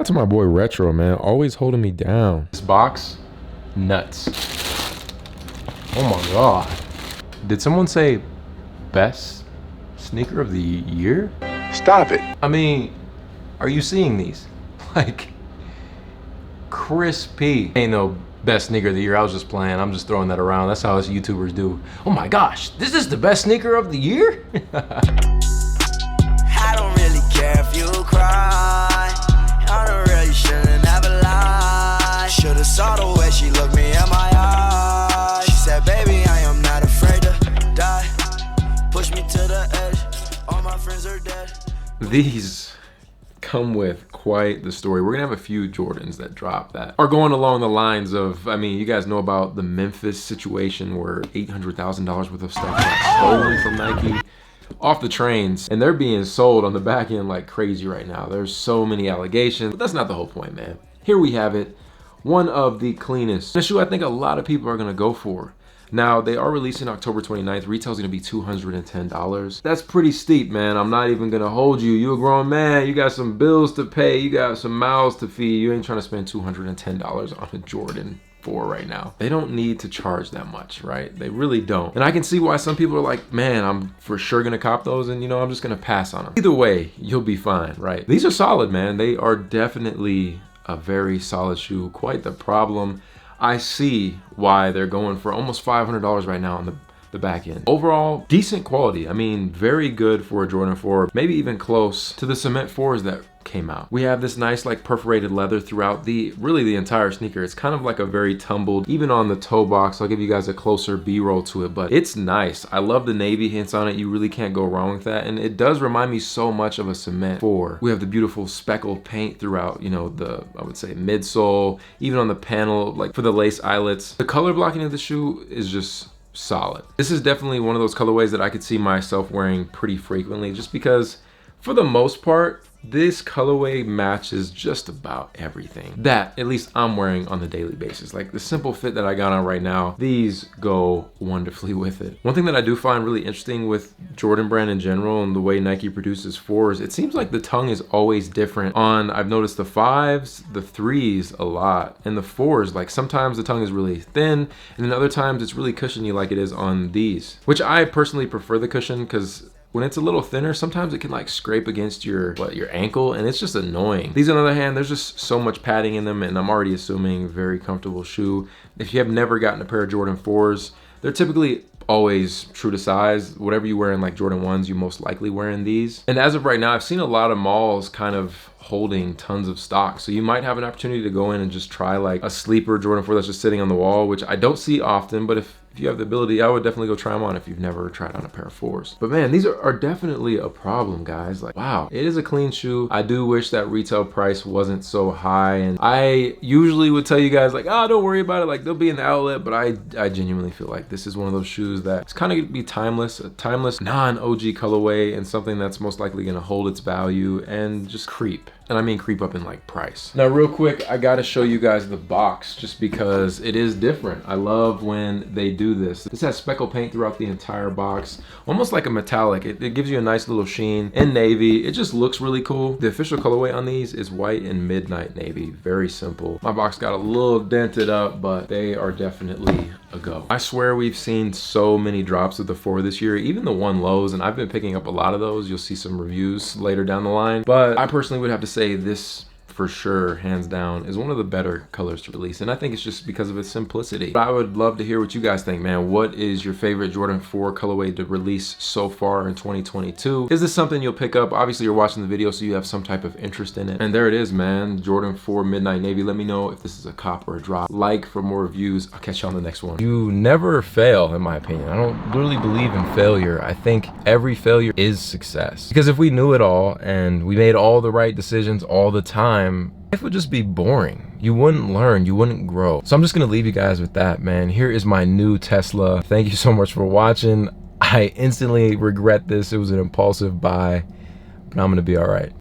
That's my boy Retro, man. Always holding me down. This box, nuts. Oh my God. Did someone say best sneaker of the year? Stop it. I mean, are you seeing these? Like, crispy. Ain't no best sneaker of the year. I was just playing. I'm just throwing that around. That's how us YouTubers do. Oh my gosh, this is the best sneaker of the year? I don't really care if you cry. I don't really shouldn't ever lie. Should've saw the way she looked me in my eyes. She said, baby, I am not afraid to die. Push me to the edge. All my friends are dead. These come with quite the story. We're gonna have a few Jordans that drop that are going along the lines of, I mean, you guys know about the Memphis situation where $800,000 worth of stuff got stolen from Nike off the trains, and they're being sold on the back end like crazy right now. There's so many allegations, but that's not the whole point, man. Here we have it, one of the cleanest. A shoe I think a lot of people are gonna go for. Now, they are releasing October 29th. Retail's gonna be $210. That's pretty steep, man. I'm not even gonna hold you. You a grown man, you got some bills to pay, you got some mouths to feed. You ain't trying to spend $210 on a Jordan 4 right now. They don't need to charge that much, right? They really don't. And I can see why some people are like, man, I'm for sure gonna cop those and I'm just gonna pass on them. Either way, you'll be fine, right? These are solid, man. They are definitely a very solid shoe. Quite the problem. I see why they're going for almost $500 right now on the back end. Overall, decent quality. I mean, very good for a Jordan 4, maybe even close to the Cement 4s that came out. We have this nice like perforated leather throughout really the entire sneaker. It's kind of like a very tumbled, even on the toe box. I'll give you guys a closer B-roll to it, but it's nice. I love the navy hints on it. You really can't go wrong with that. And it does remind me so much of a Cement 4. We have the beautiful speckled paint throughout, the, I would say, midsole, even on the panel, like for the lace eyelets. The color blocking of the shoe is just solid. This is definitely one of those colorways that I could see myself wearing pretty frequently, just because for the most part, this colorway matches just about everything that at least I'm wearing on the daily basis. Like the simple fit that I got on right now, these go wonderfully with it. One thing that I do find really interesting with Jordan Brand in general and the way Nike produces 4s, it seems like the tongue is always different on, I've noticed the 5s, the 3s a lot, and the 4s, like sometimes the tongue is really thin, and then other times it's really cushiony like it is on these, which I personally prefer the cushion because when it's a little thinner, sometimes it can like scrape against your ankle, and it's just annoying. These on the other hand, there's just so much padding in them, and I'm already assuming very comfortable shoe. If you have never gotten a pair of Jordan 4s, they're typically always true to size. Whatever you wear in like Jordan 1s, you most likely wear in these. And as of right now, I've seen a lot of malls kind of holding tons of stock. So you might have an opportunity to go in and just try like a sleeper Jordan 4 that's just sitting on the wall, which I don't see often, but if you have the ability, I would definitely go try them on if you've never tried on a pair of 4s. But man, these are definitely a problem, guys. Like, wow, it is a clean shoe. I do wish that retail price wasn't so high. And I usually would tell you guys like, oh, don't worry about it. Like they'll be in the outlet, but I genuinely feel like this is one of those shoes that it's kind of gonna be timeless, a timeless non-OG colorway, and something that's most likely gonna hold its value and just creep. And I mean creep up in like price. Now real quick, I gotta show you guys the box just because it is different. I love when they do this. This has speckle paint throughout the entire box, almost like a metallic. It gives you a nice little sheen in navy. It just looks really cool. The official colorway on these is white and midnight navy. Very simple. My box got a little dented up, but they are definitely a go. I swear we've seen so many drops of the 4 this year, even the 1 lows, and I've been picking up a lot of those. You'll see some reviews later down the line, but I personally would have to say this for sure, hands down, is one of the better colors to release, and I think it's just because of its simplicity. But I would love to hear what you guys think, man. What is your favorite Jordan 4 colorway to release so far in 2022? Is this something you'll pick up? Obviously, you're watching the video, so you have some type of interest in it. And there it is, man. Jordan 4 Midnight Navy. Let me know if this is a cop or a drop. Like for more reviews. I'll catch you on the next one. You never fail, in my opinion. I don't really believe in failure. I think every failure is success. Because if we knew it all and we made all the right decisions all the time, life would just be boring. You wouldn't learn, you wouldn't grow. So I'm just gonna leave you guys with that, man. Here is my new Tesla. Thank you so much for watching. I instantly regret this. It was an impulsive buy, but I'm gonna be all right.